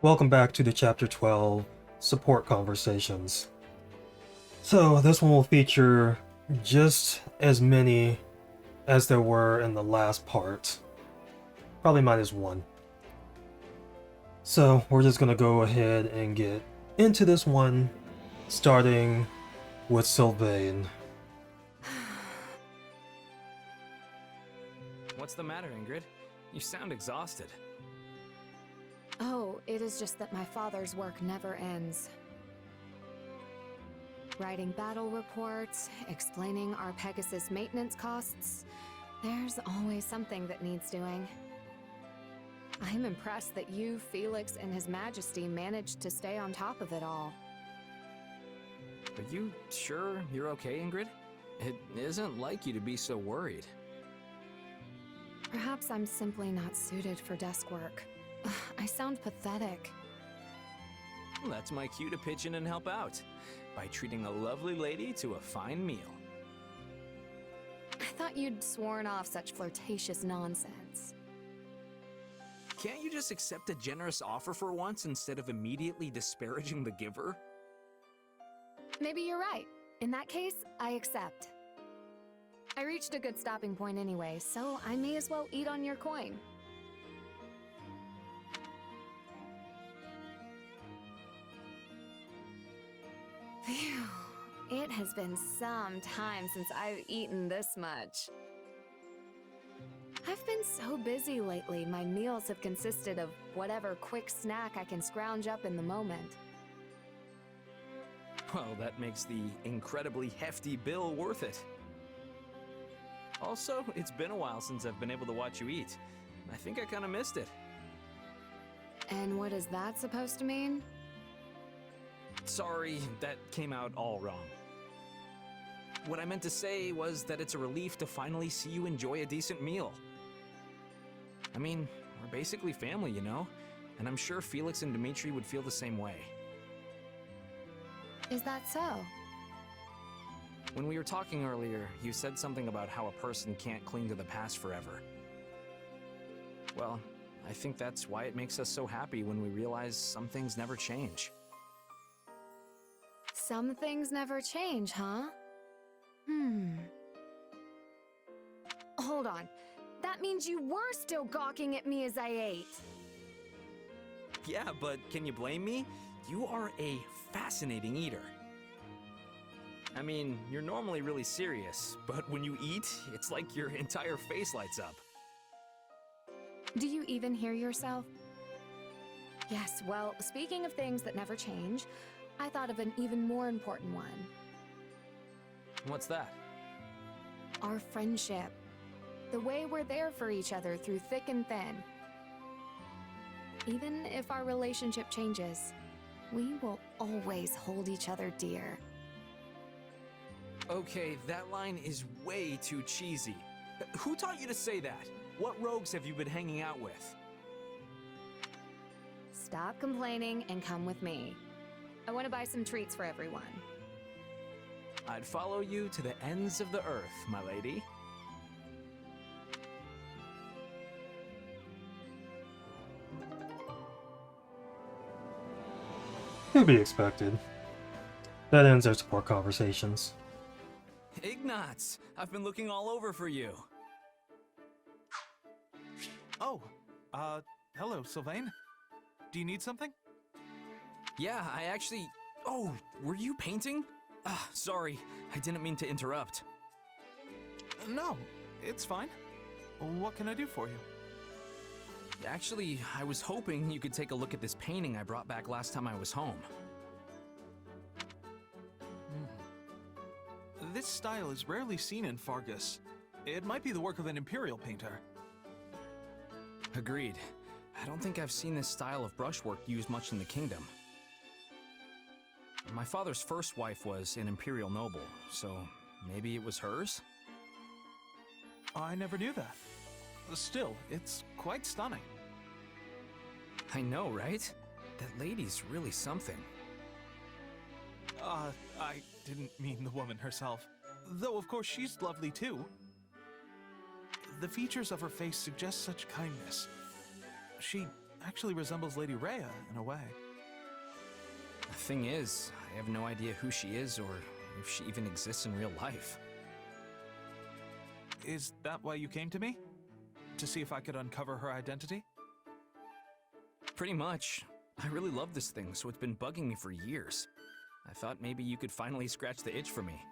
Welcome back to the Chapter 12 Support Conversations. So, this one will feature just as many as there were in the last part. Probably minus one. So, we're just gonna go ahead and get into this one, starting with Sylvain. What's the matter, Ingrid? You sound exhausted. Oh, it is just that my father's work never ends. Writing battle reports, explaining our Pegasus maintenance costs. There's always something that needs doing. I'm impressed that you, Felix, and His Majesty managed to stay on top of it all. Are you sure you're okay, Ingrid? It isn't like you to be so worried. Perhaps I'm simply not suited for desk work. I sound pathetic. Well, that's my cue to pitch in and help out by treating a lovely lady to a fine meal. I thought you'd sworn off such flirtatious nonsense. Can't you just accept a generous offer for once instead of immediately disparaging the giver? Maybe you're right. In that case, I accept. I reached a good stopping point anyway, so I may as well eat on your coin. Phew. It has been some time since I've eaten this much. I've been so busy lately, my meals have consisted of whatever quick snack I can scrounge up in the moment. Well, that makes the incredibly hefty bill worth it. Also, it's been a while since I've been able to watch you eat. I think I kinda missed it. And what is that supposed to mean? Sorry, that came out all wrong. What I meant to say was that it's a relief to finally see you enjoy a decent meal. I mean, we're basically family, you know? And I'm sure Felix and Dimitri would feel the same way. Is that so? When we were talking earlier, you said something about how a person can't cling to the past forever. Well, I think that's why it makes us so happy when we realize some things never change. Some things never change, huh? Hold on. That means you were still gawking at me as I ate. Yeah, but can you blame me? You are a fascinating eater. I mean, you're normally really serious, but when you eat, it's like your entire face lights up. Do you even hear yourself? Yes, well, speaking of things that never change, I thought of an even more important one. What's that? Our friendship. The way we're there for each other through thick and thin. Even if our relationship changes, we will always hold each other dear. Okay, that line is way too cheesy. Who taught you to say that? What rogues have you been hanging out with? Stop complaining and come with me. I want to buy some treats for everyone. I'd follow you to the ends of the earth, my lady. To be expected. That ends our support conversations. Ignatz, I've been looking all over for you. Oh, hello, Sylvain. Do you need something? Yeah, I actually... Oh, were you painting? Sorry, I didn't mean to interrupt. No, it's fine. What can I do for you? Actually, I was hoping you could take a look at this painting I brought back last time I was home. This style is rarely seen in Fargus. It might be the work of an Imperial painter. Agreed. I don't think I've seen this style of brushwork used much in the kingdom. My father's first wife was an Imperial noble, so maybe it was hers? I never knew that. Still, it's quite stunning. I know, right? That lady's really something. I didn't mean the woman herself. Though, of course, she's lovely too. The features of her face suggest such kindness. She actually resembles Lady Rhea in a way. The thing is, I have no idea who she is or if she even exists in real life. Is that why you came to me? To see if I could uncover her identity? Pretty much. I really love this thing, so it's been bugging me for years. I thought maybe you could finally scratch the itch for me.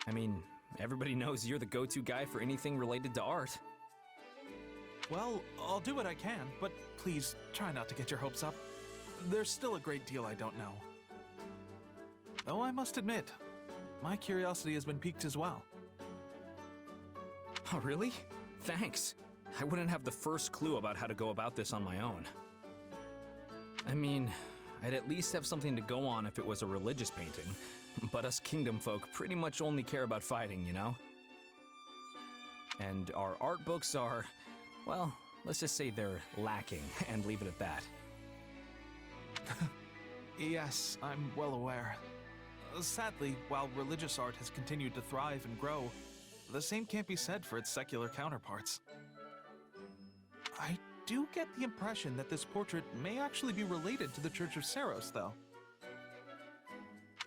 I mean, everybody knows you're the go-to guy for anything related to art. Well, I'll do what I can, but please try not to get your hopes up. There's still a great deal I don't know. Though I must admit, my curiosity has been piqued as well. Oh, really? Thanks. I wouldn't have the first clue about how to go about this on my own. I mean, I'd at least have something to go on if it was a religious painting, but us kingdom folk pretty much only care about fighting, you know? And our art books are, well, let's just say they're lacking, and leave it at that. Yes, I'm well aware. Sadly, while religious art has continued to thrive and grow, the same can't be said for its secular counterparts. I do get the impression that this portrait may actually be related to the Church of Seiros, though.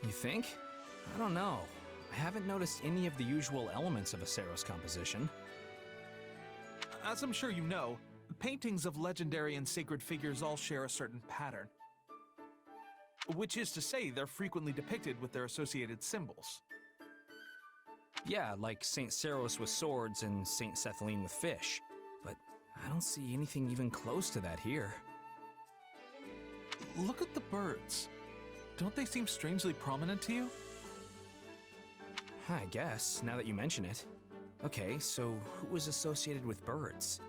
You think? I don't know. I haven't noticed any of the usual elements of a Seiros composition. As I'm sure you know, paintings of legendary and sacred figures all share a certain pattern. Which is to say, they're frequently depicted with their associated symbols. Yeah, like Saint Seiros with swords and Saint Seteth with fish. But I don't see anything even close to that here. Look at the birds. Don't they seem strangely prominent to you? I guess, now that you mention it. Okay, so who was associated with birds?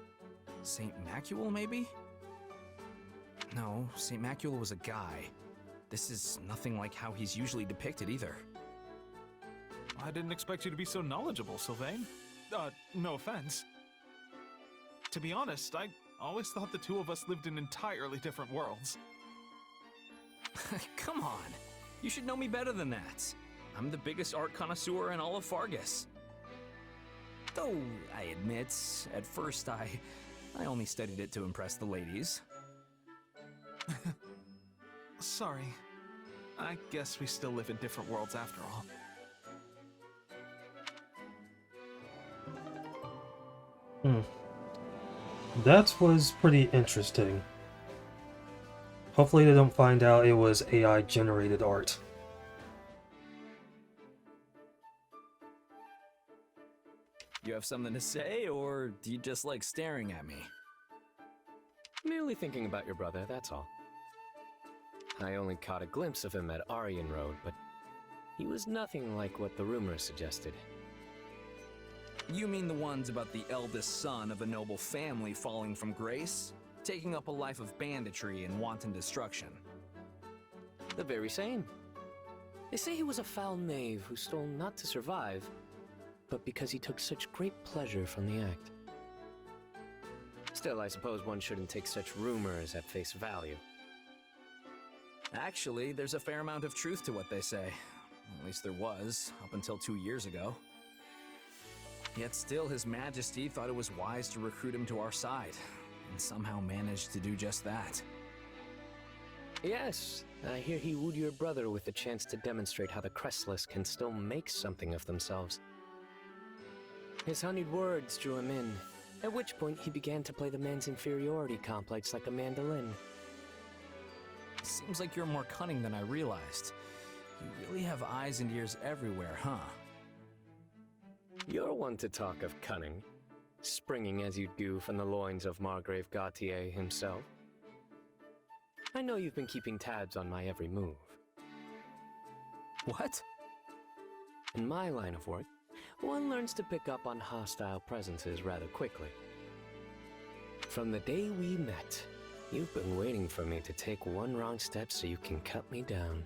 Saint Macule, maybe? No, Saint Macule was a guy. This is nothing like how he's usually depicted either. I didn't expect you to be so knowledgeable, Sylvain. No offense. To be honest, I always thought the two of us lived in entirely different worlds. Come on, you should know me better than that. I'm the biggest art connoisseur in all of Fargus. Though, I admit, at first I only studied it to impress the ladies. Sorry. I guess we still live in different worlds after all. That was pretty interesting. Hopefully they don't find out it was AI generated art. You have something to say, or do you just like staring at me? Merely thinking about your brother, that's all. I only caught a glimpse of him at Aryan Road, but he was nothing like what the rumors suggested. You mean the ones about the eldest son of a noble family falling from grace? Taking up a life of banditry and wanton destruction? The very same. They say he was a foul knave who stole not to survive, but because he took such great pleasure from the act. Still, I suppose one shouldn't take such rumors at face value. Actually, there's a fair amount of truth to what they say. At least there was, up until 2 years ago. Yet still, His Majesty thought it was wise to recruit him to our side, and somehow managed to do just that. Yes, I hear he wooed your brother with the chance to demonstrate how the Crestless can still make something of themselves. His honeyed words drew him in, at which point he began to play the man's inferiority complex like a mandolin. Seems like you're more cunning than I realized. You really have eyes and ears everywhere, huh? You're one to talk of cunning, springing as you do from the loins of Margrave Gautier himself. I know you've been keeping tabs on my every move. What? In my line of work, one learns to pick up on hostile presences rather quickly. From the day we met, you've been waiting for me to take one wrong step so you can cut me down.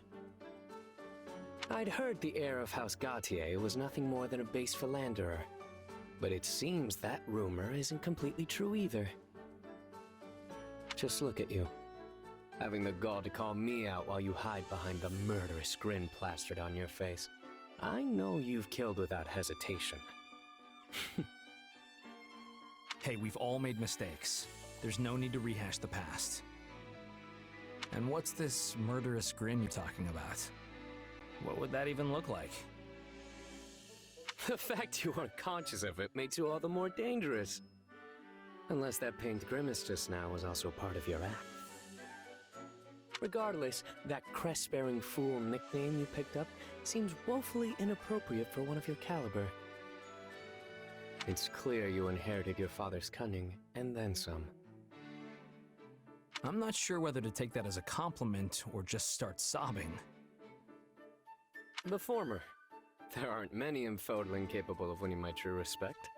I'd heard the heir of House Gautier was nothing more than a base philanderer, but it seems that rumor isn't completely true either. Just look at you, having the gall to call me out while you hide behind the murderous grin plastered on your face. I know you've killed without hesitation. Hey, we've all made mistakes. There's no need to rehash the past. And what's this murderous grin you're talking about? What would that even look like? The fact you aren't conscious of it makes you all the more dangerous. Unless that pained grimace just now was also part of your act. Regardless, that crest-bearing fool nickname you picked up seems woefully inappropriate for one of your caliber. It's clear you inherited your father's cunning, and then some. I'm not sure whether to take that as a compliment or just start sobbing. The former. There aren't many in Fodling capable of winning my true respect.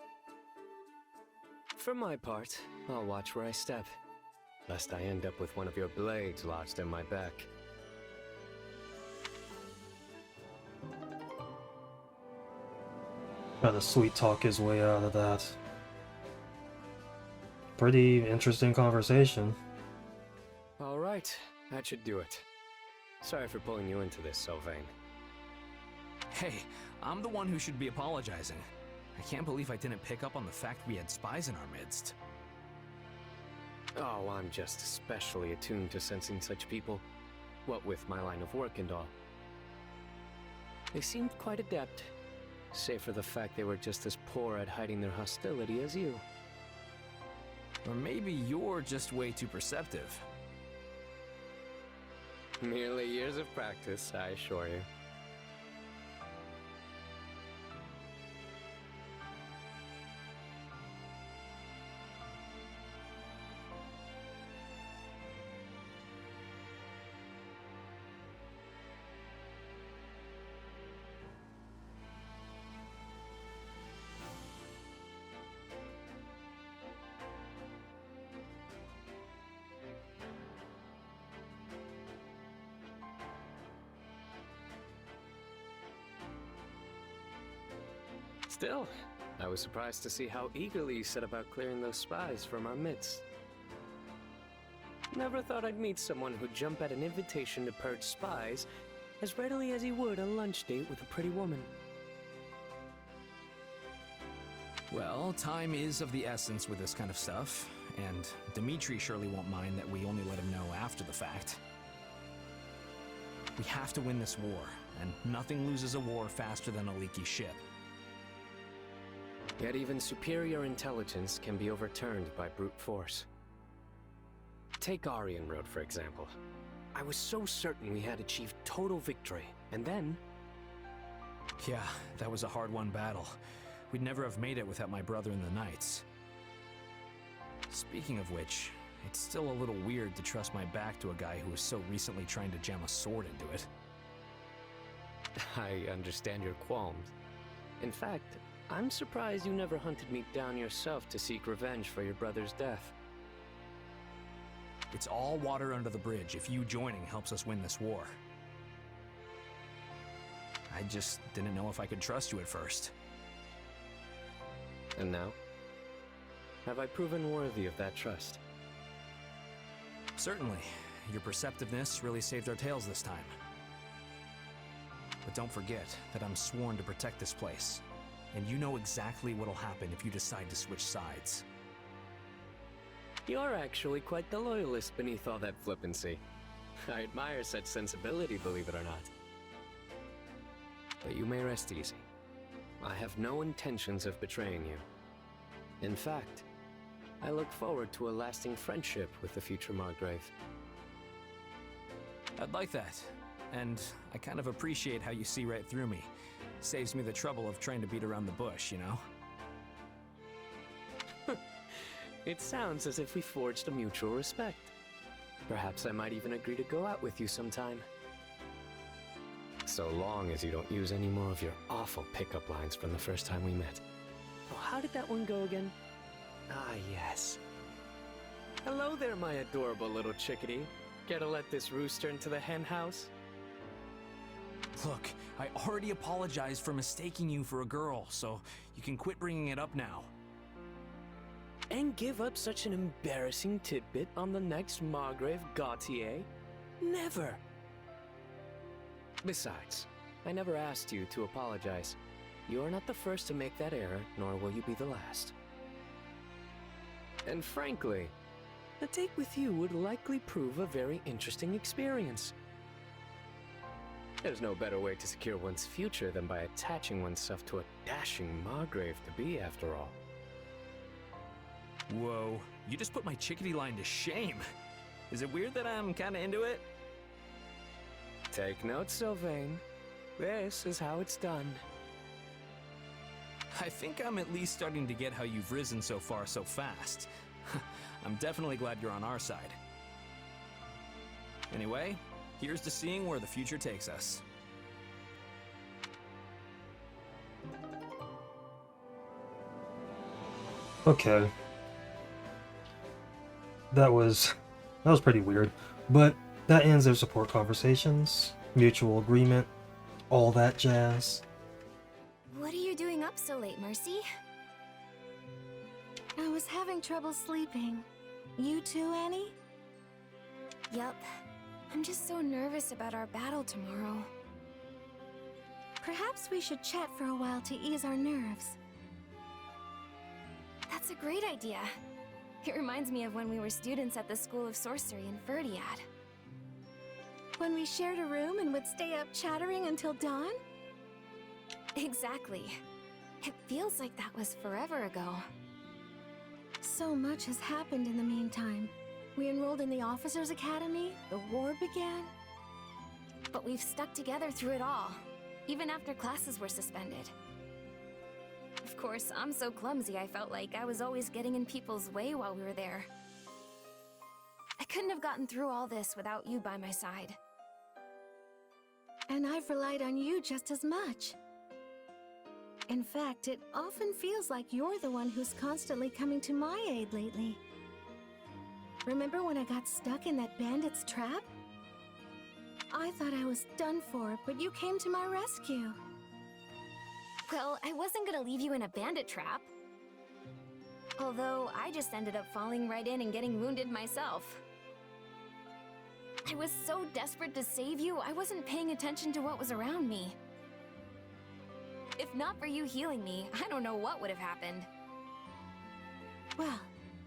For my part, I'll watch where I step, lest I end up with one of your blades lodged in my back. Try to sweet talk his way out of that. Pretty interesting conversation. All right, that should do it. Sorry for pulling you into this, Sylvain. Hey, I'm the one who should be apologizing. I can't believe I didn't pick up on the fact we had spies in our midst. Oh, I'm just especially attuned to sensing such people. What with my line of work and all. They seemed quite adept, save for the fact they were just as poor at hiding their hostility as you. Or maybe you're just way too perceptive. Merely years of practice, I assure you. Still, I was surprised to see how eagerly you set about clearing those spies from our midst. Never thought I'd meet someone who'd jump at an invitation to purge spies as readily as he would a lunch date with a pretty woman. Well, time is of the essence with this kind of stuff, and Dimitri surely won't mind that we only let him know after the fact. We have to win this war, and nothing loses a war faster than a leaky ship. Yet even superior intelligence can be overturned by brute force. Take Aryan Road, for example. I was so certain we had achieved total victory, and then... Yeah, that was a hard-won battle. We'd never have made it without my brother and the Knights. Speaking of which, it's still a little weird to trust my back to a guy who was so recently trying to jam a sword into it. I understand your qualms. In fact, I'm surprised you never hunted me down yourself to seek revenge for your brother's death. It's all water under the bridge if you joining helps us win this war. I just didn't know if I could trust you at first. And now? Have I proven worthy of that trust? Certainly. Your perceptiveness really saved our tails this time. But don't forget that I'm sworn to protect this place. And you know exactly what'll happen if you decide to switch sides. You're actually quite the loyalist beneath all that flippancy. I admire such sensibility, believe it or not. But you may rest easy. I have no intentions of betraying you. In fact, I look forward to a lasting friendship with the future Margrave. I'd like that. And I kind of appreciate how you see right through me. Saves me the trouble of trying to beat around the bush, you know? It sounds as if we forged a mutual respect. Perhaps I might even agree to go out with you sometime. So long as you don't use any more of your awful pickup lines from the first time we met. Oh, how did that one go again? Ah, yes. Hello there, my adorable little chickadee. Care to let this rooster into the hen house? Look, I already apologized for mistaking you for a girl, so you can quit bringing it up now. And give up such an embarrassing tidbit on the next Margrave Gautier? Never! Besides, I never asked you to apologize. You're not the first to make that error, nor will you be the last. And frankly, a date with you would likely prove a very interesting experience. There's no better way to secure one's future than by attaching oneself to a dashing margrave to be, after all. Whoa, you just put my chickadee line to shame. Is it weird that I'm kinda into it? Take note, Sylvain. This is how it's done. I think I'm at least starting to get how you've risen so far so fast. I'm definitely glad you're on our side. Anyway, here's to seeing where the future takes us. Okay. That was pretty weird. But that ends their support conversations, mutual agreement, all that jazz. What are you doing up so late, Mercy? I was having trouble sleeping. You too, Annie? Yup. I'm just so nervous about our battle tomorrow. Perhaps we should chat for a while to ease our nerves. That's a great idea. It reminds me of when we were students at the School of Sorcery in Verdiad. When we shared a room and would stay up chattering until dawn? Exactly. It feels like that was forever ago. So much has happened in the meantime. We enrolled in the Officers' Academy, the war began. But we've stuck together through it all, even after classes were suspended. Of course, I'm so clumsy I felt like I was always getting in people's way while we were there. I couldn't have gotten through all this without you by my side. And I've relied on you just as much. In fact, it often feels like you're the one who's constantly coming to my aid lately. Remember when I got stuck in that bandit's trap? I thought I was done for, but you came to my rescue. Well, I wasn't gonna leave you in a bandit trap. Although, I just ended up falling right in and getting wounded myself. I was so desperate to save you, I wasn't paying attention to what was around me. If not for you healing me, I don't know what would have happened. Well,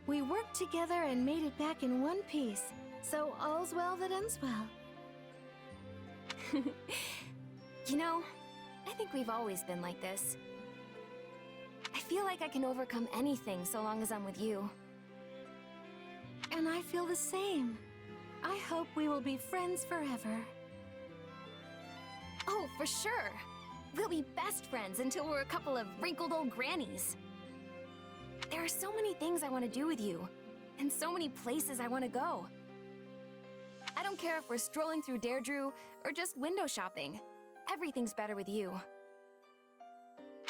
we worked together and made it back in one piece, so all's well that ends well. You know, I think we've always been like this. I feel like I can overcome anything so long as I'm with you. And I feel the same. I hope we will be friends forever. Oh, for sure! We'll be best friends until we're a couple of wrinkled old grannies. There are so many things I want to do with you, and so many places I want to go. I don't care if we're strolling through Deirdre or just window shopping. Everything's better with you.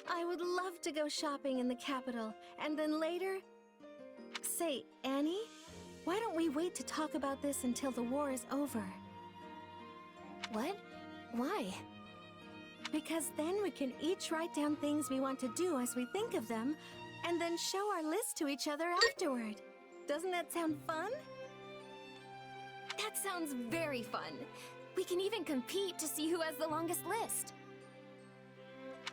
I would love to go shopping in the capital, and then later... Say, Annie, why don't we wait to talk about this until the war is over? What? Why? Because then we can each write down things we want to do as we think of them, and then show our list to each other afterward. Doesn't that sound fun? That sounds very fun. We can even compete to see who has the longest list.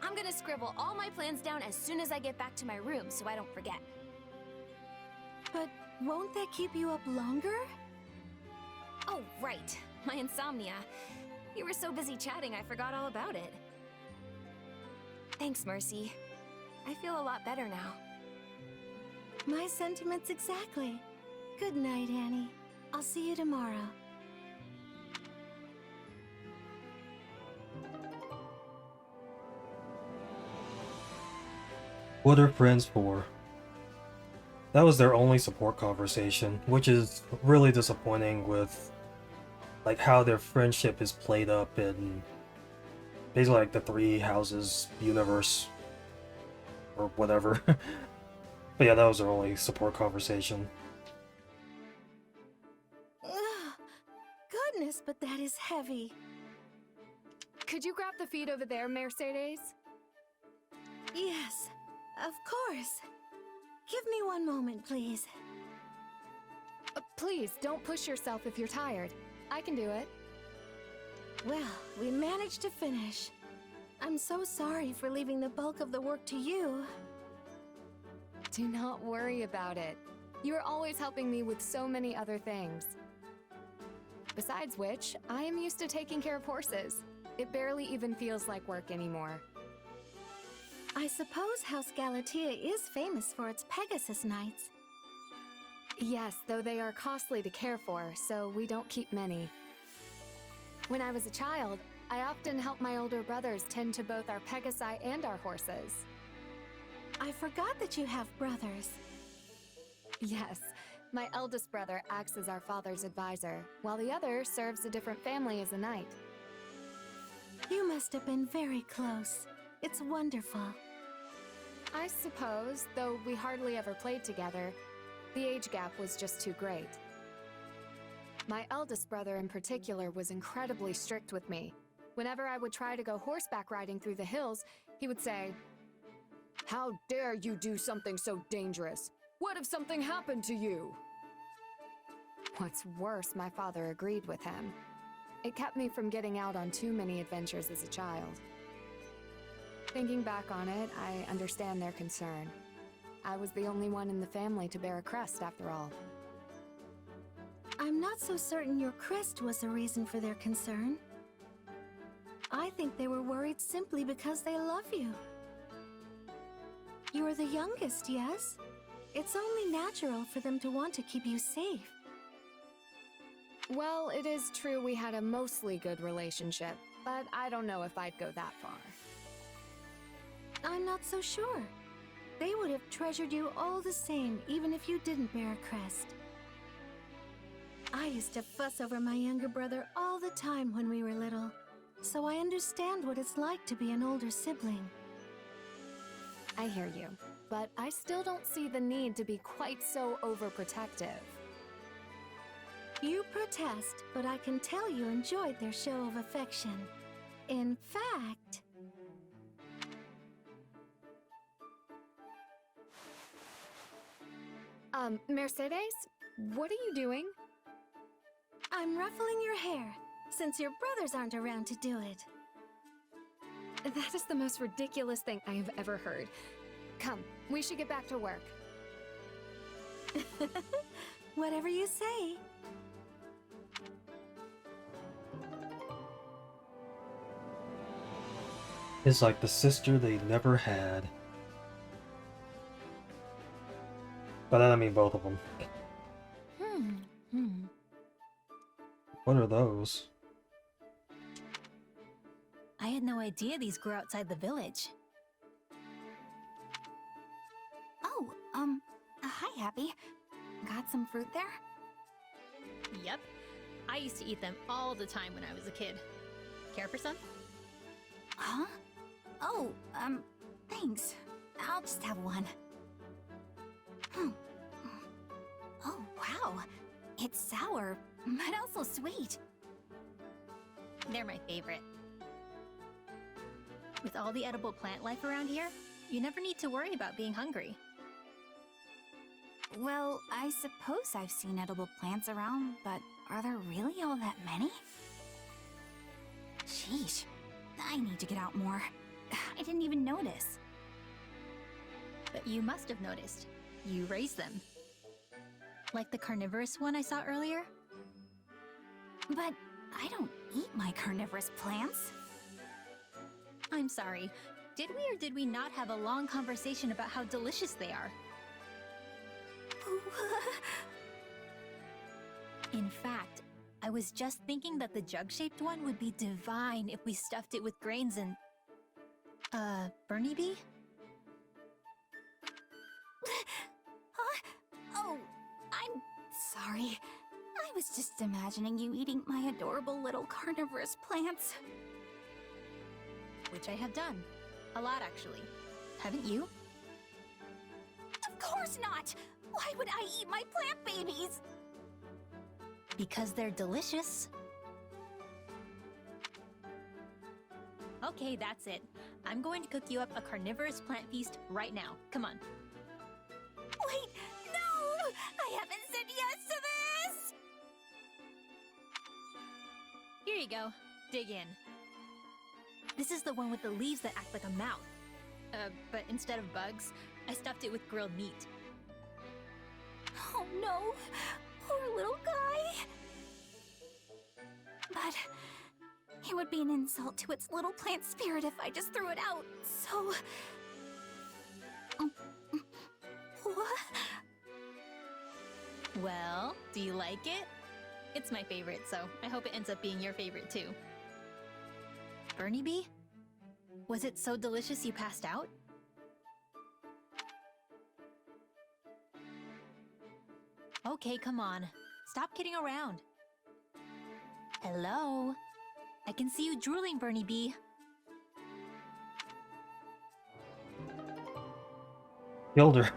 I'm gonna scribble all my plans down as soon as I get back to my room so I don't forget. But won't that keep you up longer? Oh, right. My insomnia. You were so busy chatting I forgot all about it. Thanks, Mercy. I feel a lot better now. My sentiments exactly. Good night, Annie. I'll see you tomorrow. What are friends for? That was their only support conversation, which is really disappointing with like how their friendship is played up in basically like the Three Houses universe or whatever. But yeah, that was their only support conversation. Ugh, goodness, but that is heavy. Could you grab the feed over there, Mercedes? Yes, of course. Give me one moment, please. Please, don't push yourself if you're tired. I can do it. Well, we managed to finish. I'm so sorry for leaving the bulk of the work to you. Do not worry about it. You are always helping me with so many other things. Besides which, I am used to taking care of horses. It barely even feels like work anymore. I suppose House Galatea is famous for its Pegasus nights. Yes, though they are costly to care for, so we don't keep many. When I was a child, I often helped my older brothers tend to both our Pegasi and our horses. I forgot that you have brothers. Yes, my eldest brother acts as our father's advisor, while the other serves a different family as a knight. You must have been very close. It's wonderful. I suppose, though we hardly ever played together, the age gap was just too great. My eldest brother in particular was incredibly strict with me. Whenever I would try to go horseback riding through the hills, he would say, "How dare you do something so dangerous? What if something happened to you?" What's worse, my father agreed with him. It kept me from getting out on too many adventures as a child. Thinking back on it, I understand their concern. I was the only one in the family to bear a crest, after all. I'm not so certain your crest was the reason for their concern. I think they were worried simply because they love you. You're the youngest, yes? It's only natural for them to want to keep you safe. Well, it is true we had a mostly good relationship, but I don't know if I'd go that far. I'm not so sure. They would have treasured you all the same, even if you didn't bear a crest. I used to fuss over my younger brother all the time when we were little, so I understand what it's like to be an older sibling. I hear you, but I still don't see the need to be quite so overprotective. You protest, but I can tell you enjoyed their show of affection. In fact... Mercedes? What are you doing? I'm ruffling your hair, since your brothers aren't around to do it. That is the most ridiculous thing I have ever heard. Come, we should get back to work. Whatever you say. It's like the sister they never had. But I mean both of them. What are those? I had no idea these grew outside the village. Oh, hi, Hapi. Got some fruit there? Yep. I used to eat them all the time when I was a kid. Care for some? Huh? Oh, thanks. I'll just have one. Oh, wow. It's sour, but also sweet. They're my favorite. With all the edible plant life around here, you never need to worry about being hungry. Well, I suppose I've seen edible plants around, but are there really all that many? Sheesh. I need to get out more. I didn't even notice. But you must have noticed. You raise them. Like the carnivorous one I saw earlier? But I don't eat my carnivorous plants. I'm sorry. Did we or did we not have a long conversation about how delicious they are? In fact, I was just thinking that the jug-shaped one would be divine if we stuffed it with grains and... Bernie bee? Huh? Oh, I'm sorry. I was just imagining you eating my adorable little carnivorous plants. Which I have done. A lot, actually. Haven't you? Of course not! Why would I eat my plant babies? Because they're delicious. Okay, that's it. I'm going to cook you up a carnivorous plant feast right now. Come on. Wait, no! I haven't said yes to this! Here you go. Dig in. This is the one with the leaves that act like a mouth. But instead of bugs, I stuffed it with grilled meat. Oh no, poor little guy. But it would be an insult to its little plant spirit if I just threw it out, so... What? Well, do you like it? It's my favorite, so I hope it ends up being your favorite too. Bernie Bee? Was it so delicious you passed out? Okay, come on. Stop kidding around. Hello? I can see you drooling, Bernie Bee. Killed her.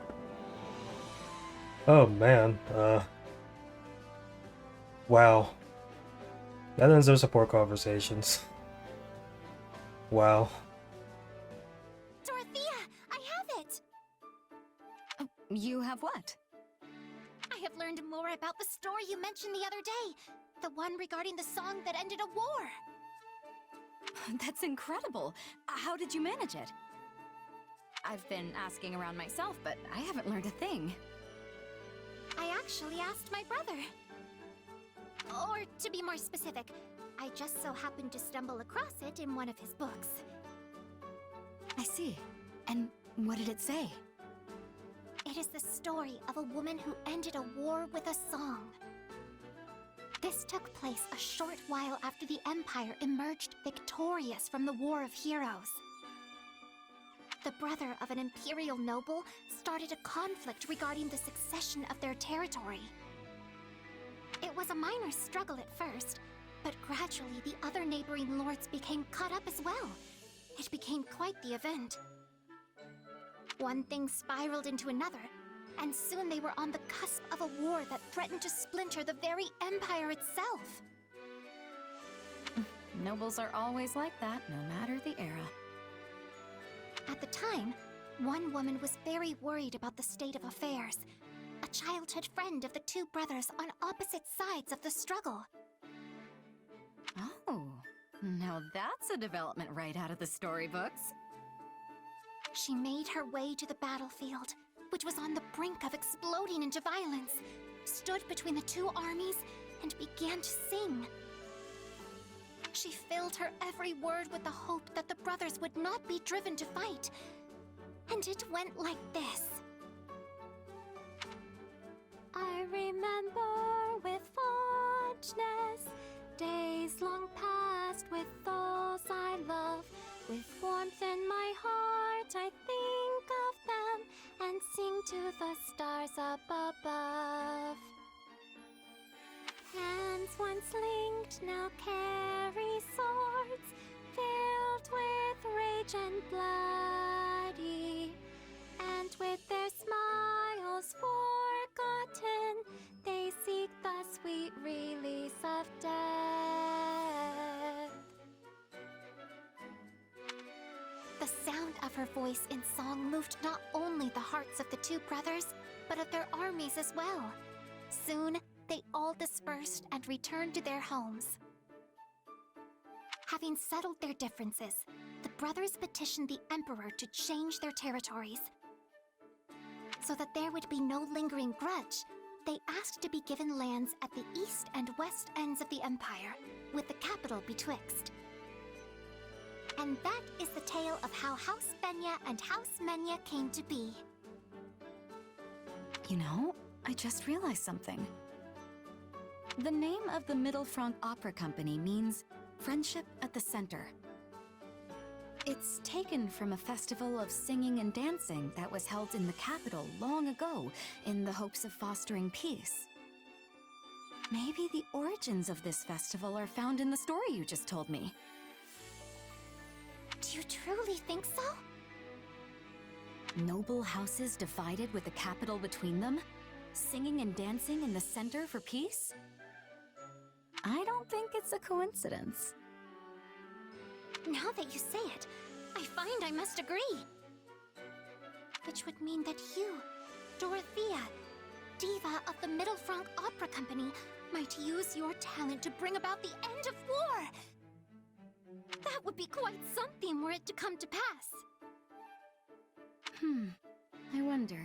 Oh man, wow. That ends their support conversations. Wow. Dorothea, I have it! You have what? I have learned more about the story you mentioned the other day. The one regarding the song that ended a war. That's incredible. How did you manage it? I've been asking around myself, but I haven't learned a thing. I actually asked my brother. Or to be more specific, I just so happened to stumble across it in one of his books. I see. And what did it say? It is the story of a woman who ended a war with a song. This took place a short while after the Empire emerged victorious from the War of Heroes. The brother of an imperial noble started a conflict regarding the succession of their territory. It was a minor struggle at first, but gradually the other neighboring lords became caught up as well. It became quite the event. One thing spiraled into another, and soon they were on the cusp of a war that threatened to splinter the very empire itself. Nobles are always like that, no matter the era. At the time, one woman was very worried about the state of affairs. A childhood friend of the two brothers on opposite sides of the struggle. Oh, now that's a development right out of the storybooks. She made her way to the battlefield, which was on the brink of exploding into violence, stood between the two armies, and began to sing. She filled her every word with the hope that the brothers would not be driven to fight. And it went like this. I remember with fondness days long past with those I love. With warmth in my heart I think of them and sing to the stars up above. Hands once linked now carry swords, filled with rage and bloody, and with their smiles forgotten, they seek the sweet release of death. The sound of her voice in song moved not only the hearts of the two brothers, but of their armies as well. Soon, they all dispersed and returned to their homes. Having settled their differences, the brothers petitioned the Emperor to change their territories. So that there would be no lingering grudge, they asked to be given lands at the east and west ends of the Empire, with the capital betwixt. And that is the tale of how House Benya and House Menya came to be. You know, I just realized something. The name of the Middle Franc Opera Company means Friendship at the Center. It's taken from a festival of singing and dancing that was held in the capital long ago in the hopes of fostering peace. Maybe the origins of this festival are found in the story you just told me. Do you truly think so? Noble houses divided with the capital between them? Singing and dancing in the center for peace? I don't think it's a coincidence. Now that you say it, I find I must agree. Which would mean that you, Dorothea, diva of the Middle Franc Opera Company, might use your talent to bring about the end of war. That would be quite something were it to come to pass. I wonder.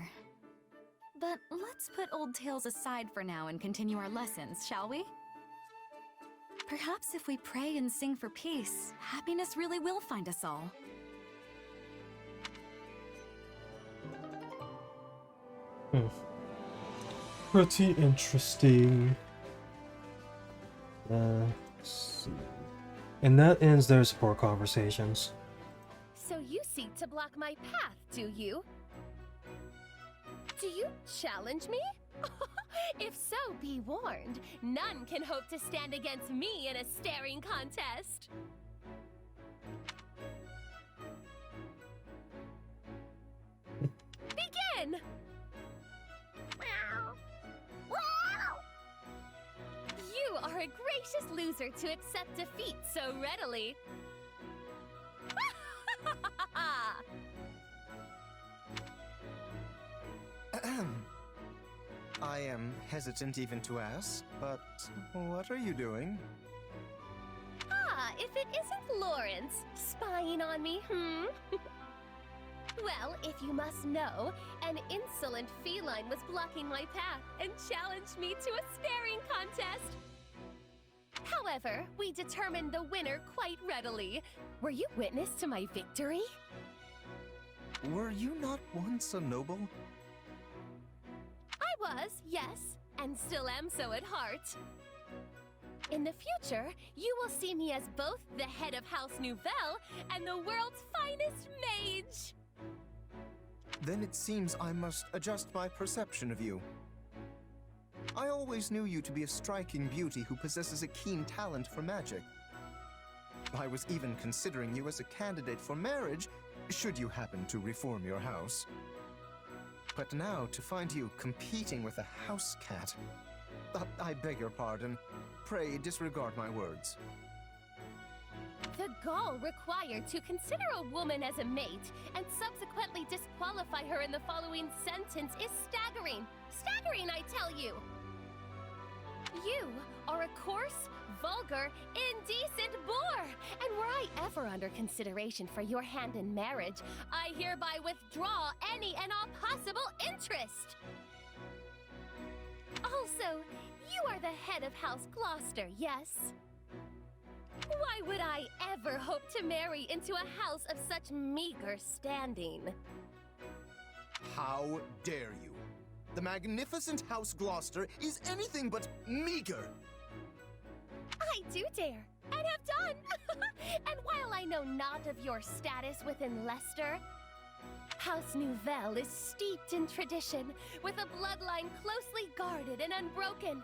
But let's put old tales aside for now and continue our lessons, shall we? Perhaps if we pray and sing for peace, happiness really will find us all. Pretty interesting. Let's see. And that ends their support conversations. So you seek to block my path, do you? Do you challenge me? If so, be warned. None can hope to stand against me in a staring contest. Begin! You are a gracious loser to accept defeat so readily. I am hesitant even to ask, but what are you doing? If it isn't Lorenz spying on me, Well, if you must know, an insolent feline was blocking my path and challenged me to a staring contest. However, we determined the winner quite readily. Were you witness to my victory? Were you not once a noble? I was, yes, and still am so at heart. In the future, you will see me as both the head of House Nouvelle and the world's finest mage. Then it seems I must adjust my perception of you. I always knew you to be a striking beauty who possesses a keen talent for magic. I was even considering you as a candidate for marriage, should you happen to reform your house. But now, to find you competing with a house cat... I beg your pardon. Pray disregard my words. The gall required to consider a woman as a mate and subsequently disqualify her in the following sentence is staggering. Staggering, I tell you! You are a coarse, vulgar, indecent boor! And were I ever under consideration for your hand in marriage, I hereby withdraw any and all possible interest! Also, you are the head of House Gloucester, yes? Why would I ever hope to marry into a house of such meager standing? How dare you? The magnificent House Gloucester is anything but meager! I do dare, and have done! And while I know not of your status within Leicester, House Nouvelle is steeped in tradition, with a bloodline closely guarded and unbroken.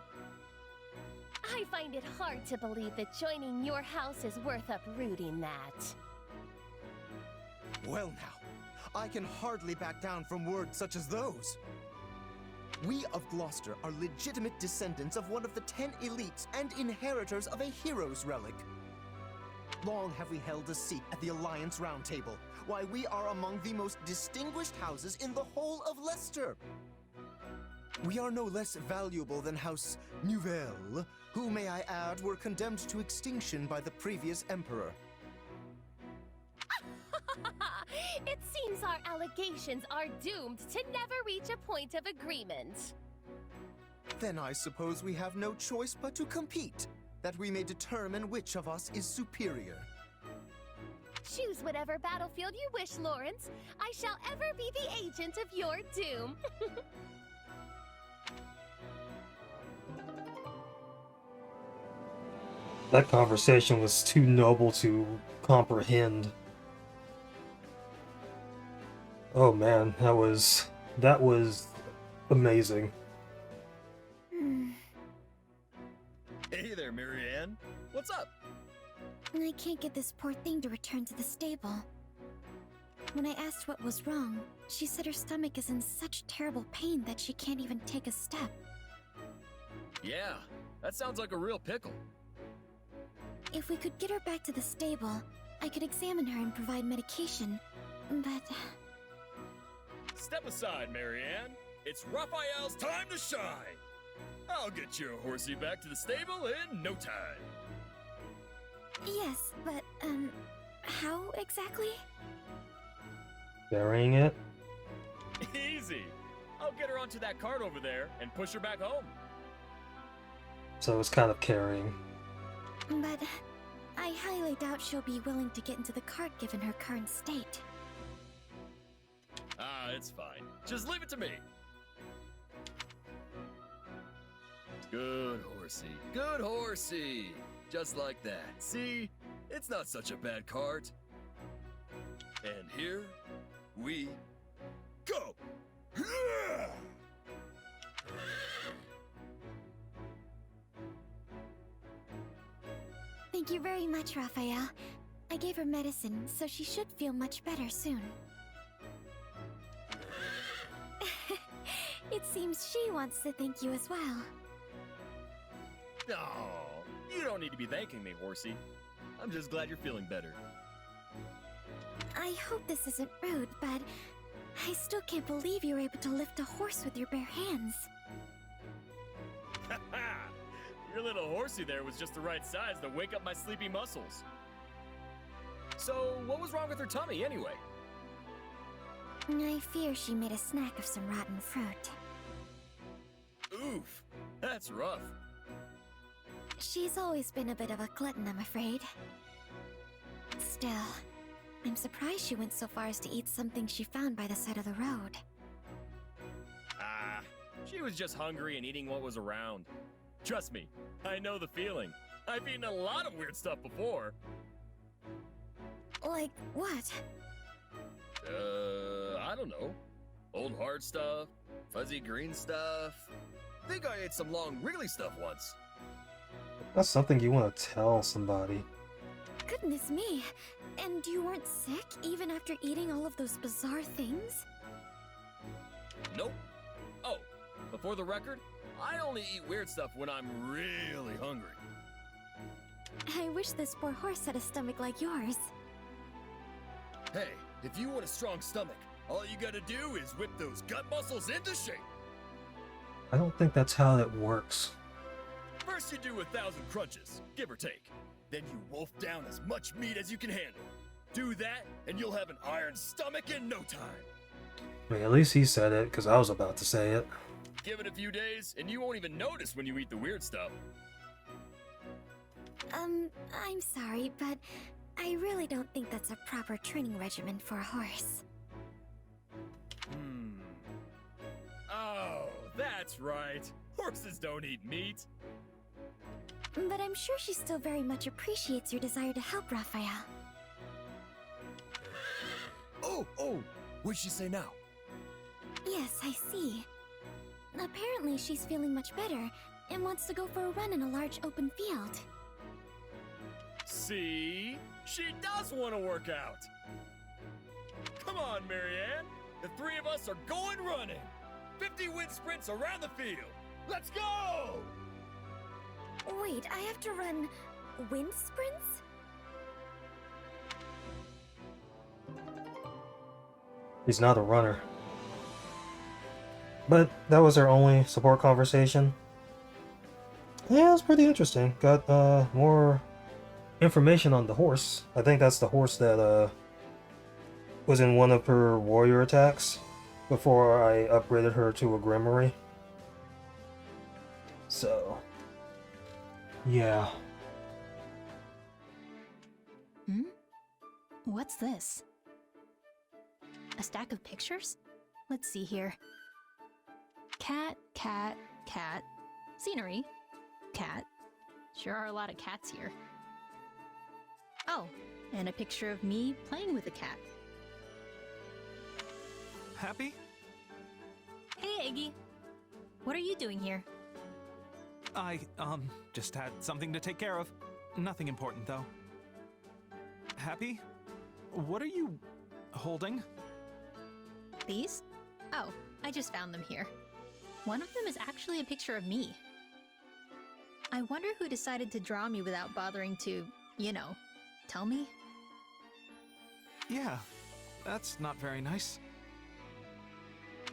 I find it hard to believe that joining your house is worth uprooting that. Well now, I can hardly back down from words such as those. We of Gloucester are legitimate descendants of one of the 10 elites and inheritors of a hero's relic. Long have we held a seat at the Alliance Round Table, why we are among the most distinguished houses in the whole of Leicester. We are no less valuable than House Nouvelle, who, may I add, were condemned to extinction by the previous emperor. It seems our allegations are doomed to never reach a point of agreement. Then I suppose we have no choice but to compete, that we may determine which of us is superior. Choose whatever battlefield you wish, Lorenz. I shall ever be the agent of your doom. That conversation was too noble to comprehend. Oh man, that was amazing. Hey there, Marianne. What's up? I can't get this poor thing to return to the stable. When I asked what was wrong, she said her stomach is in such terrible pain that she can't even take a step. Yeah, that sounds like a real pickle. If we could get her back to the stable, I could examine her and provide medication, but... Step aside, Marianne. It's Raphael's time to shine. I'll get your horsey back to the stable in no time. Yes, but, how exactly? Burying it? Easy. I'll get her onto that cart over there and push her back home. So it's kind of carrying. But I highly doubt she'll be willing to get into the cart given her current state. Ah, it's fine. Just leave it to me. Good horsey. Good horsey. Just like that. See? It's not such a bad cart. And here we go. Thank you very much, Raphael. I gave her medicine, so she should feel much better soon. It seems she wants to thank you as well. No, you don't need to be thanking me, horsey. I'm just glad you're feeling better. I hope this isn't rude, but I still can't believe you were able to lift a horse with your bare hands. Your little horsey there was just the right size to wake up my sleepy muscles. So, what was wrong with her tummy anyway? I fear she made a snack of some rotten fruit. Oof, that's rough. She's always been a bit of a glutton, I'm afraid. Still, I'm surprised she went so far as to eat something she found by the side of the road. Ah, she was just hungry and eating what was around. Trust me, I know the feeling. I've eaten a lot of weird stuff before. Like what? I don't know. Old hard stuff, fuzzy green stuff. Think I ate some long wriggly stuff once. That's something you want to tell somebody. Goodness me. And you weren't sick even after eating all of those bizarre things? Nope. Oh, before the record, I only eat weird stuff when I'm really hungry. I wish this poor horse had a stomach like yours. Hey, if you want a strong stomach, all you gotta do is whip those gut muscles into shape. I don't think that's how that works. First you do 1,000 crunches, give or take. Then you wolf down as much meat as you can handle. Do that, and you'll have an iron stomach in no time. I mean, at least he said it, because I was about to say it. Give it a few days, and you won't even notice when you eat the weird stuff. I'm sorry, but I really don't think that's a proper training regimen for a horse. Oh, that's right. Horses don't eat meat. But I'm sure she still very much appreciates your desire to help Raphael. Oh, what'd she say now? Yes, I see. Apparently she's feeling much better and wants to go for a run in a large open field. See? She does want to work out. Come on, Marianne. The three of us are going running. 50 wind sprints around the field. Let's go! Wait, I have to run wind sprints? He's not a runner. But that was our only support conversation. Yeah, it was pretty interesting. Got more information on the horse. I think that's the horse that was in one of her warrior attacks before I upgraded her to a Grimory. So, yeah. What's this? A stack of pictures? Let's see here. Cat, cat, cat. Scenery. Cat. Sure are a lot of cats here. Oh, and a picture of me playing with a cat. Happy? Hey, Iggy. What are you doing here? I, just had something to take care of. Nothing important, though. Happy? What are you holding? These? Oh, I just found them here. One of them is actually a picture of me. I wonder who decided to draw me without bothering to, you know, tell me? Yeah, that's not very nice.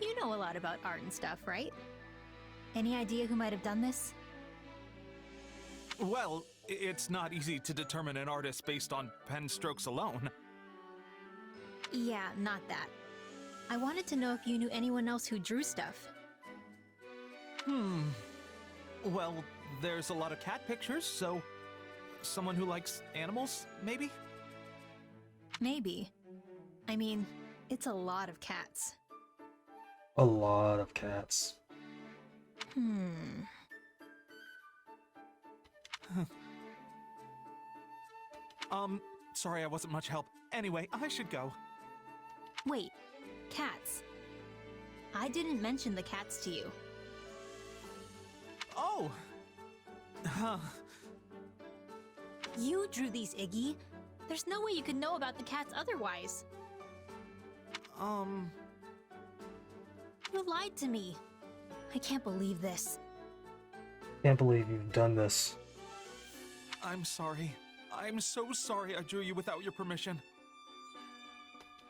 You know a lot about art and stuff, right? Any idea who might have done this? Well, it's not easy to determine an artist based on pen strokes alone. Yeah, not that. I wanted to know if you knew anyone else who drew stuff. Well, there's a lot of cat pictures, so someone who likes animals, maybe? Maybe. I mean, it's a lot of cats. A lot of cats. Sorry I wasn't much help. Anyway, I should go. Wait, cats. I didn't mention the cats to you. Oh! You drew these, Iggy. There's no way you could know about the cats otherwise. You lied to me. I can't believe this. Can't believe you've done this. I'm sorry. I'm so sorry I drew you without your permission.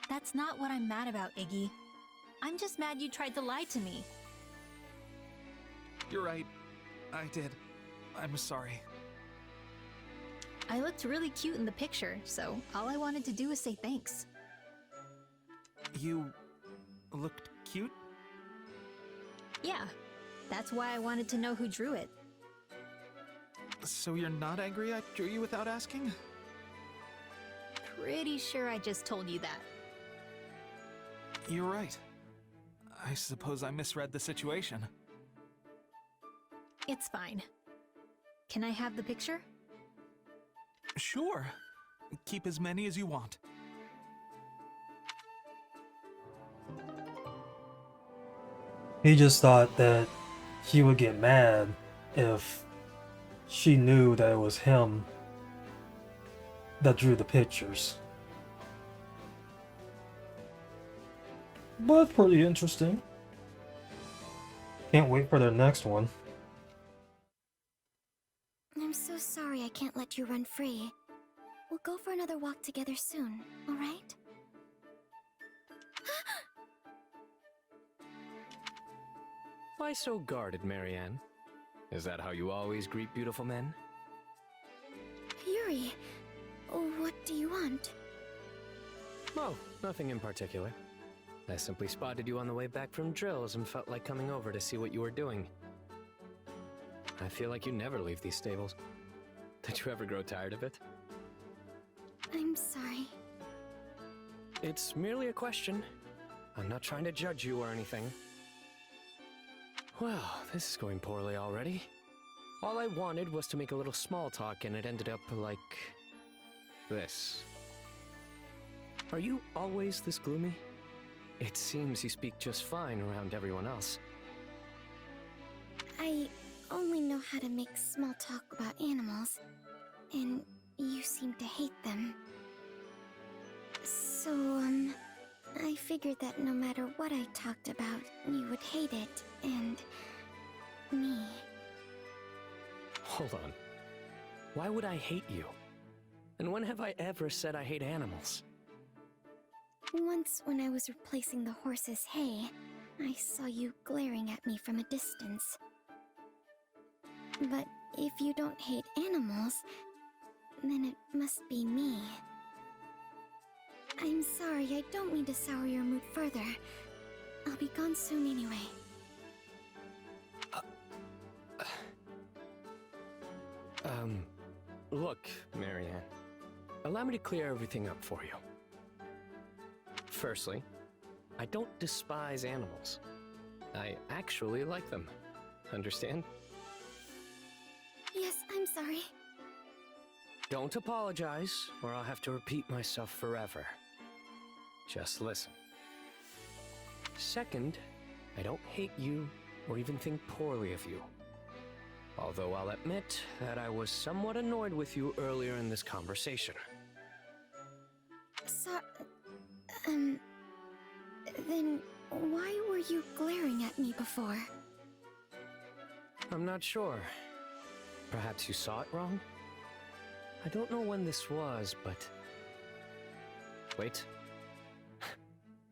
That's not what I'm mad about, Iggy. I'm just mad you tried to lie to me. You're right. I did. I'm sorry. I looked really cute in the picture, so all I wanted to do was say thanks. You looked cute? Yeah, that's why I wanted to know who drew it. So you're not angry I drew you without asking? Pretty sure I just told you that. You're right. I suppose I misread the situation. It's fine. Can I have the picture? Sure. Keep as many as you want. He just thought that he would get mad if she knew that it was him that drew the pictures. But pretty interesting. Can't wait for their next one. I'm so sorry I can't let you run free. We'll go for another walk together soon, alright? Why so guarded, Marianne? Is that how you always greet beautiful men? Yuri, what do you want? Oh, nothing in particular. I simply spotted you on the way back from drills and felt like coming over to see what you were doing. I feel like you never leave these stables. Did you ever grow tired of it? I'm sorry. It's merely a question. I'm not trying to judge you or anything. Well, this is going poorly already. All I wanted was to make a little small talk and it ended up like this. Are you always this gloomy? It seems you speak just fine around everyone else. I only know how to make small talk about animals, and you seem to hate them. So, I figured that no matter what I talked about, you would hate it, and me. Hold on. Why would I hate you? And when have I ever said I hate animals? Once when I was replacing the horse's hay, I saw you glaring at me from a distance. But if you don't hate animals, then it must be me. I'm sorry, I don't mean to sour your mood further. I'll be gone soon anyway. Look, Marianne. Allow me to clear everything up for you. Firstly, I don't despise animals. I actually like them. Understand? Yes, I'm sorry. Don't apologize, or I'll have to repeat myself forever. Just listen. Second, I don't hate you or even think poorly of you. Although I'll admit that I was somewhat annoyed with you earlier in this conversation. Then why were you glaring at me before? I'm not sure. Perhaps you saw it wrong? I don't know when this was, but... Wait.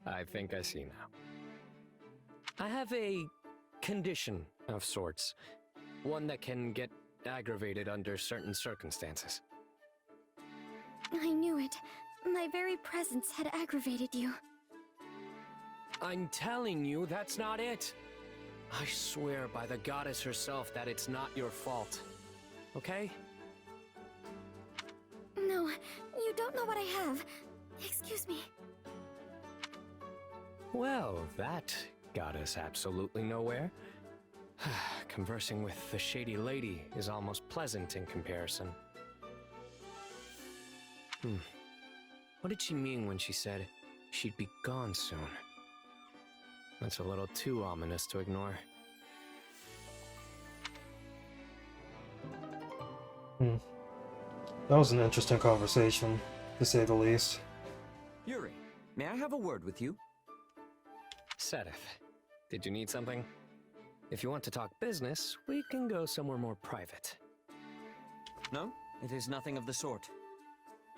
I think I see now. I have a condition of sorts. One that can get aggravated under certain circumstances. I knew it. My very presence had aggravated you. I'm telling you, that's not it. I swear by the goddess herself that it's not your fault. Okay? No, you don't know what I have. Excuse me. Well, that got us absolutely nowhere. Conversing with the shady lady is almost pleasant in comparison. What did she mean when she said she'd be gone soon? That's a little too ominous to ignore. That was an interesting conversation, to say the least. Yuri, may I have a word with you? Seteth, did you need something? If you want to talk business, we can go somewhere more private. No, it is nothing of the sort.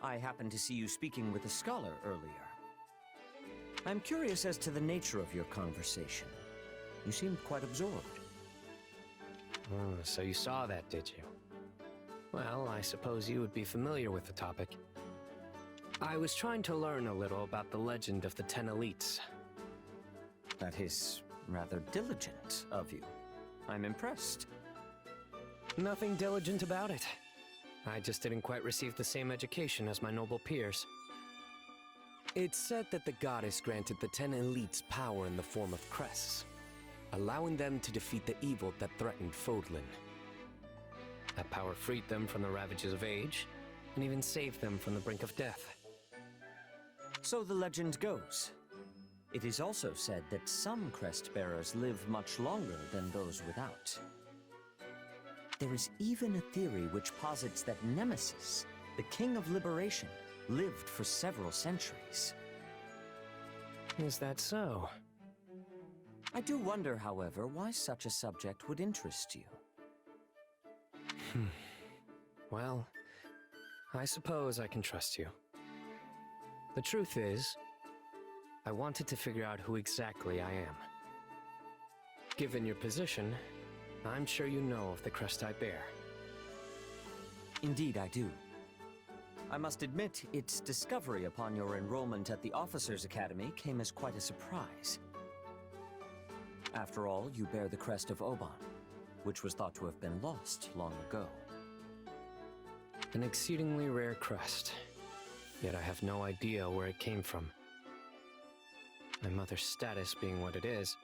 I happened to see you speaking with a scholar earlier. I'm curious as to the nature of your conversation. You seemed quite absorbed. Oh, so you saw that, did you? Well, I suppose you would be familiar with the topic. I was trying to learn a little about the legend of the 10 elites. That is rather diligent of you. I'm impressed. Nothing diligent about it. I just didn't quite receive the same education as my noble peers. It's said that the goddess granted the 10 elites power in the form of crests, allowing them to defeat the evil that threatened Fodlan. That power freed them from the ravages of age, and even saved them from the brink of death. So the legend goes. It is also said that some crest bearers live much longer than those without. There is even a theory which posits that Nemesis, the King of Liberation, lived for several centuries. Is that so? I do wonder, however, why such a subject would interest you. Well, I suppose I can trust you. The truth is, I wanted to figure out who exactly I am. Given your position, I'm sure you know of the crest I bear. Indeed, I do. I must admit, its discovery upon your enrollment at the Officers' Academy came as quite a surprise. After all, you bear the crest of Oban, which was thought to have been lost long ago. An exceedingly rare crest, yet I have no idea where it came from. My mother's status being what it is,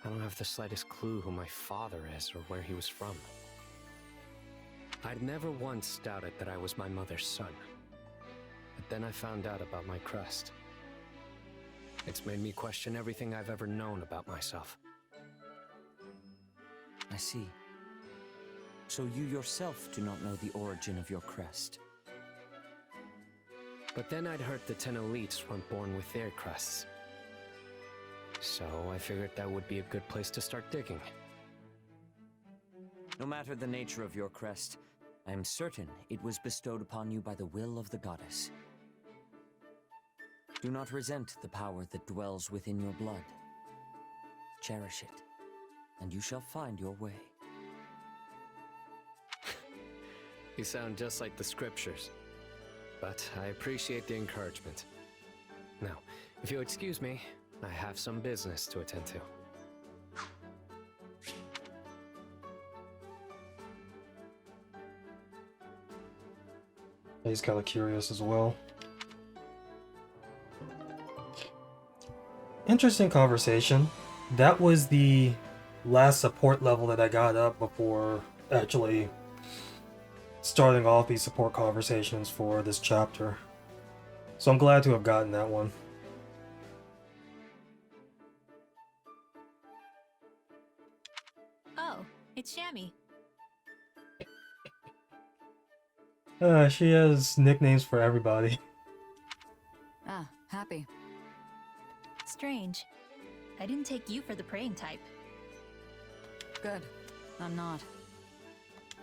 I don't have the slightest clue who my father is or where he was from. I'd never once doubted that I was my mother's son. But then I found out about my crest. It's made me question everything I've ever known about myself. I see. So you yourself do not know the origin of your crest. But then I'd heard the 10 elites weren't born with their crests. So I figured that would be a good place to start digging. No matter the nature of your crest, I am certain it was bestowed upon you by the will of the goddess. Do not resent the power that dwells within your blood. Cherish it, and you shall find your way. You sound just like the scriptures. But I appreciate the encouragement. Now, if you'll excuse me, I have some business to attend to. He's kind of curious as well. Interesting conversation. That was the last support level that I got up before actually starting off these support conversations for this chapter. So I'm glad to have gotten that one. Oh, it's Shammy. She has nicknames for everybody. Ah, Hapi. Strange. I didn't take you for the praying type. Good. I'm not.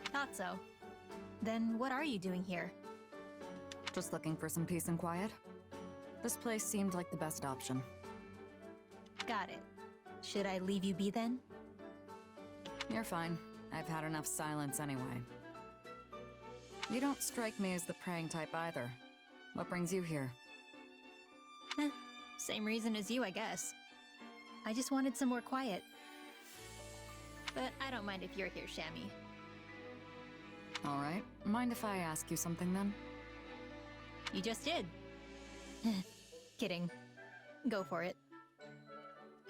Thought so. Then what are you doing here? Just looking for some peace and quiet. This place seemed like the best option. Got it. Should I leave you be then? You're fine. I've had enough silence anyway. You don't strike me as the praying type either. What brings you here? Same reason as you, I guess. I just wanted some more quiet. But I don't mind if you're here, Shammy. Alright, mind if I ask you something then? You just did. Kidding. Go for it.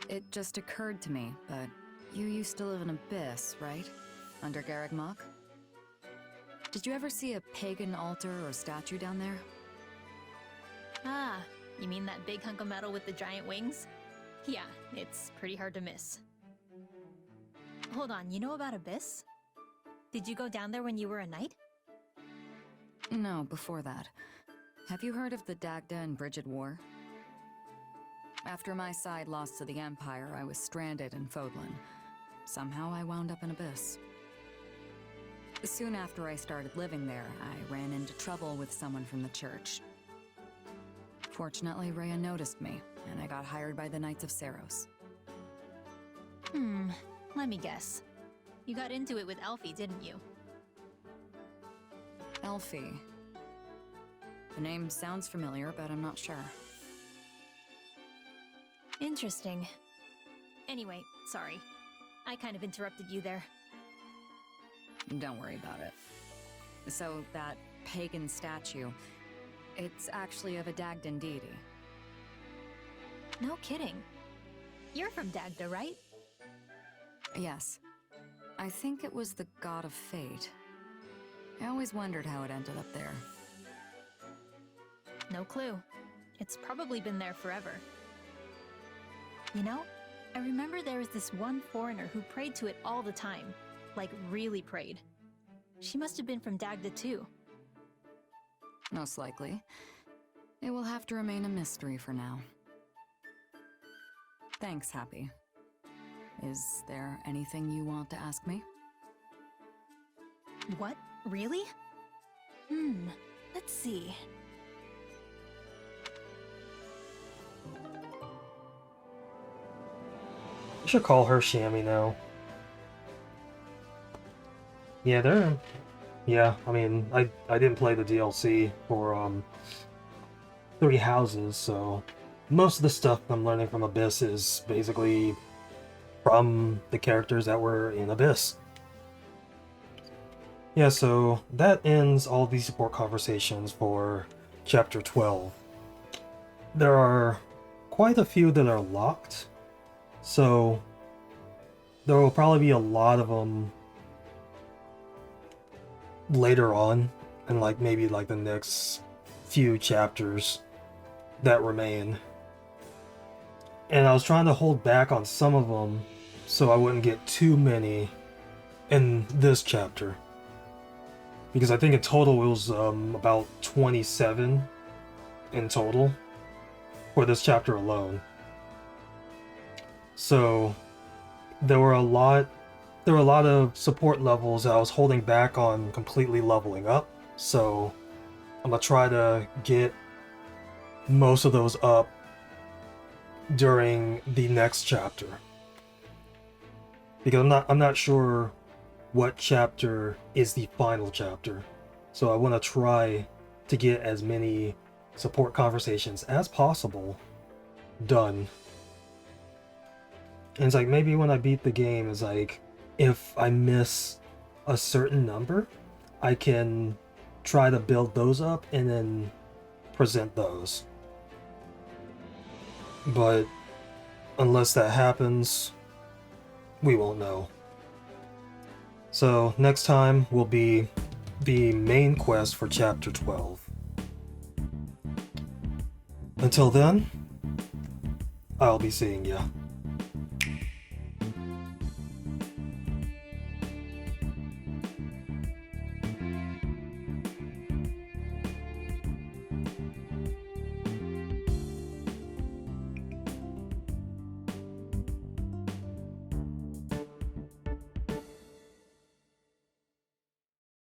It just occurred to me, but you used to live in Abyss, right? Under Garreg Mach? Did you ever see a pagan altar or statue down there? Ah, you mean that big hunk of metal with the giant wings? Yeah, it's pretty hard to miss. Hold on, you know about Abyss? Did you go down there when you were a knight? No, before that. Have you heard of the Dagda and Bridget War? After my side lost to the Empire, I was stranded in Fodlan. Somehow I wound up in Abyss. Soon after I started living there, I ran into trouble with someone from the church. Fortunately, Rhea noticed me, and I got hired by the Knights of Seiros. Let me guess. You got into it with Elfie, didn't you? Elfie. The name sounds familiar, but I'm not sure. Interesting. Anyway, sorry. I kind of interrupted you there. Don't worry about it. So, that pagan statue, it's actually of a Dagdan deity. No kidding. You're from Dagda, right? Yes. I think it was the god of fate. I always wondered how it ended up there. No clue. It's probably been there forever. You know, I remember there was this one foreigner who prayed to it all the time. Like, really prayed. She must have been from Dagda too. Most likely. It will have to remain a mystery for now. Thanks, Hapi. Is there anything you want to ask me? What? Really? Let's see. I should call her Shammy now. Yeah, I mean, I didn't play the DLC for, Three Houses, so most of the stuff I'm learning from Abyss is basically from the characters that were in Abyss. Yeah, so that ends all the support conversations for Chapter 12. There are quite a few that are locked, so there will probably be a lot of them later on, and maybe the next few chapters that remain. And I was trying to hold back on some of them so I wouldn't get too many in this chapter, because I think in total it was about 27 in total for this chapter alone. So there were a lot of support levels that I was holding back on completely leveling up, so I'm gonna try to get most of those up during the next chapter, because I'm not sure what chapter is the final chapter, so I want to try to get as many support conversations as possible done. And it's maybe when I beat the game, is if I miss a certain number, I can try to build those up and then present those. But unless that happens, we won't know. So next time will be the main quest for Chapter 12. Until then, I'll be seeing ya.